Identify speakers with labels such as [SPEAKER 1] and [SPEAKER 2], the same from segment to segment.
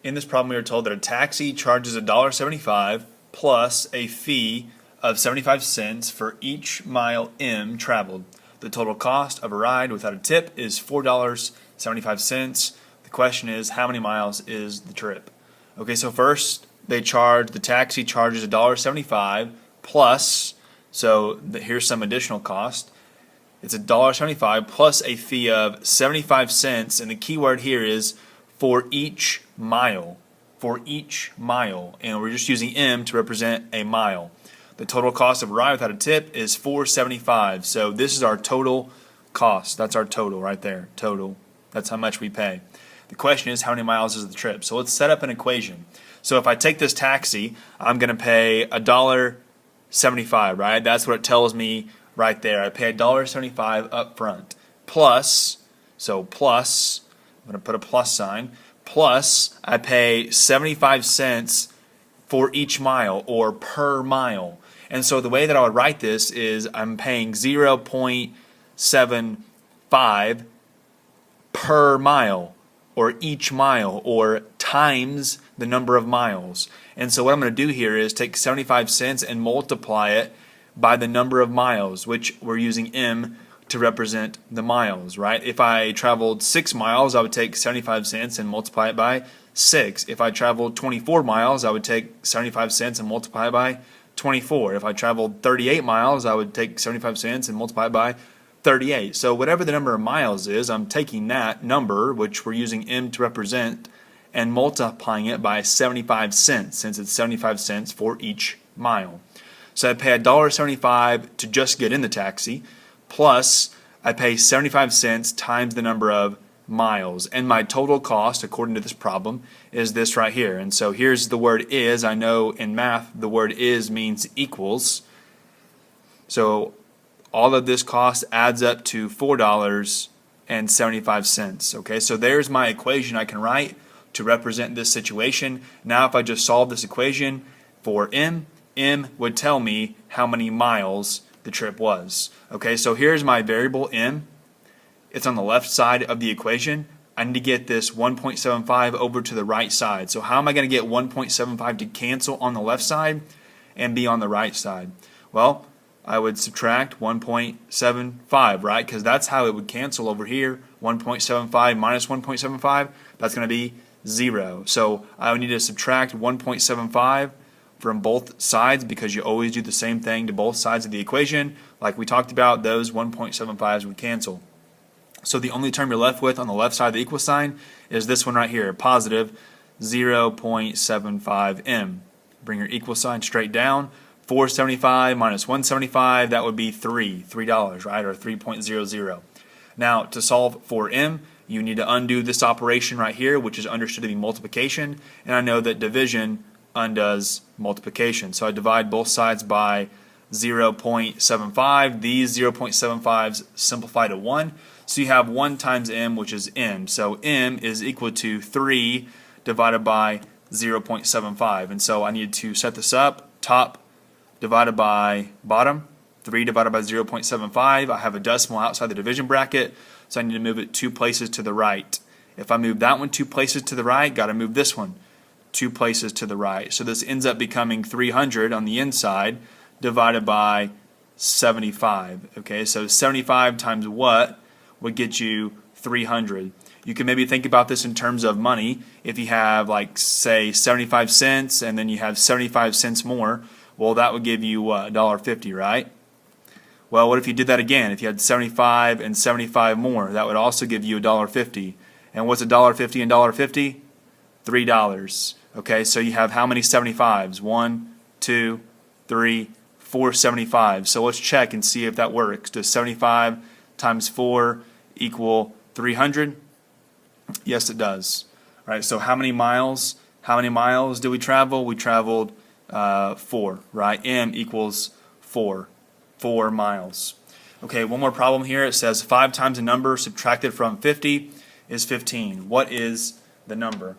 [SPEAKER 1] In this problem, we are told that a taxi charges $1.75 plus a fee of 75 cents for each mile M traveled. The total cost of a ride without a tip is $4.75. The question is, how many miles is the trip? Okay, so first the taxi charges $1.75 plus, so here's some additional cost. It's $1.75 plus a fee of 75 cents, and the key word here is for each mile. For each mile, and we're just using M to represent a mile. The total cost of a ride without a tip is $4.75. So this is our total cost. That's our total right there. Total. That's how much we pay. The question is, how many miles is the trip? So let's set up an equation. So if I take this taxi, I'm going to pay $1.75, right? That's what it tells me right there. I pay $1.75 up front. Plus, I'm going to put a plus sign, plus I pay 75 cents for each mile or per mile. And so the way that I would write this is I'm paying 0.75 per mile or each mile or times the number of miles. And so what I'm going to do here is take 75 cents and multiply it by the number of miles, which we're using M to represent the miles, right? If I traveled 6 miles, I would take 75 cents and multiply it by 6. If I traveled 24 miles, I would take 75 cents and multiply it by 24. If I traveled 38 miles, I would take 75 cents and multiply it by 38. So whatever the number of miles is, I'm taking that number, which we're using M to represent, and multiplying it by 75 cents, since it's 75 cents for each mile. So I pay $1.75 to just get in the taxi, plus I pay 75 cents times the number of miles. And my total cost, according to this problem, is this right here. And so here's the word is. I know in math the word is means equals. So all of this cost adds up to $4.75. Okay, so there's my equation I can write to represent this situation. Now if I just solve this equation for M would tell me how many miles the trip was. Okay, so here's my variable M. It's on the left side of the equation. I need to get this 1.75 over to the right side. So how am I going to get 1.75 to cancel on the left side and be on the right side? Well, I would subtract 1.75, right? Because that's how it would cancel over here. 1.75 minus 1.75, that's going to be 0. So I would need to subtract 1.75 from both sides, because you always do the same thing to both sides of the equation. Like we talked about, those 1.75s would cancel. So the only term you're left with on the left side of the equal sign is this one right here, positive 0.75 M. Bring your equal sign straight down. 475 minus 175, that would be $3, right, or 3.00. Now to solve for M, you need to undo this operation right here, which is understood to be multiplication, and I know that division undoes multiplication. So I divide both sides by 0.75. These 0.75s simplify to 1. So you have 1 times M, which is M. So M is equal to 3 divided by 0.75. And so I need to set this up. Top divided by bottom. 3 divided by 0.75. I have a decimal outside the division bracket, so I need to move it 2 places to the right. If I move that one 2 places to the right, got to move this one 2 places to the right. So this ends up becoming 300 on the inside divided by 75. Okay, so 75 times what would get you 300. You can maybe think about this in terms of money. If you have, like, say 75 cents and then you have 75 cents more, well, that would give you $1.50, right? Well, what if you did that again? If you had 75 and 75 more, that would also give you $1.50. And what's $1.50 and $1.50? $3. Okay, so you have how many 75s? 1, 2, 3, 4 75s. So let's check and see if that works. Does 75 times 4 equal 300? Yes, it does. All right, so how many miles? How many miles did we travel? We traveled 4, right? M equals 4 miles. Okay, one more problem here. It says 5 times a number subtracted from 50 is 15. What is the number?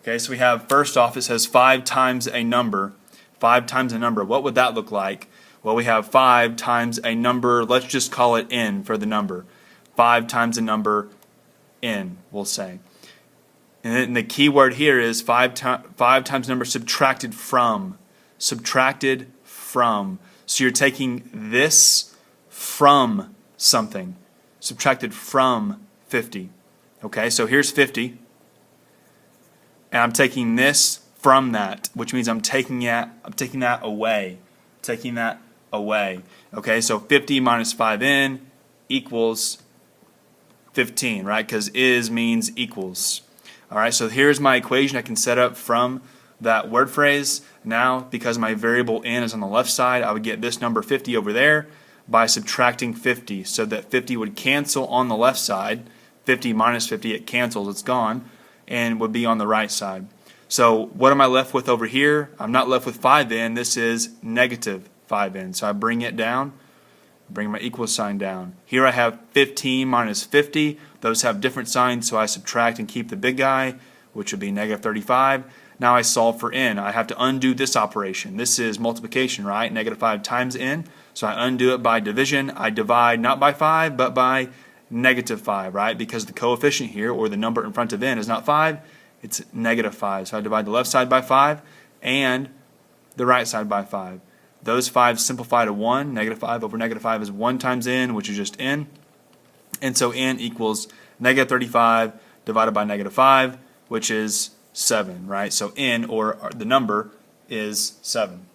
[SPEAKER 1] Okay, so we have, first off, it says 5 times a number. 5 times a number. What would that look like? Well, we have 5 times a number. Let's just call it n for the number. 5 times a number n, we'll say. And then the key word here is 5 times number subtracted from. Subtracted from. So you're taking this from something. Subtracted from 50. Okay, so here's 50. And I'm taking this from that, which means I'm taking that away. Taking that away. Okay, so 50 minus 5n equals 15, right? Because is means equals. All right, so here's my equation I can set up from that word phrase. Now, because my variable n is on the left side, I would get this number 50 over there by subtracting 50, so that 50 would cancel on the left side. 50 minus 50, it cancels, it's gone, and would be on the right side. So what am I left with over here? I'm not left with 5n, this is negative 5n. So I bring it down, bring my equal sign down. Here I have 15 minus 50. Those have different signs, so I subtract and keep the big guy, which would be negative 35. Now I solve for n. I have to undo this operation. This is multiplication, right? Negative 5 times n. So I undo it by division. I divide not by 5, but by negative 5, right? Because the coefficient here, or the number in front of n, is not 5, it's negative 5. So I divide the left side by 5 and the right side by 5. Those 5 simplify to 1. Negative 5 over negative 5 is 1 times n, which is just n. And so n equals negative 35 divided by negative 5, which is 7, right? So n, or the number, is 7.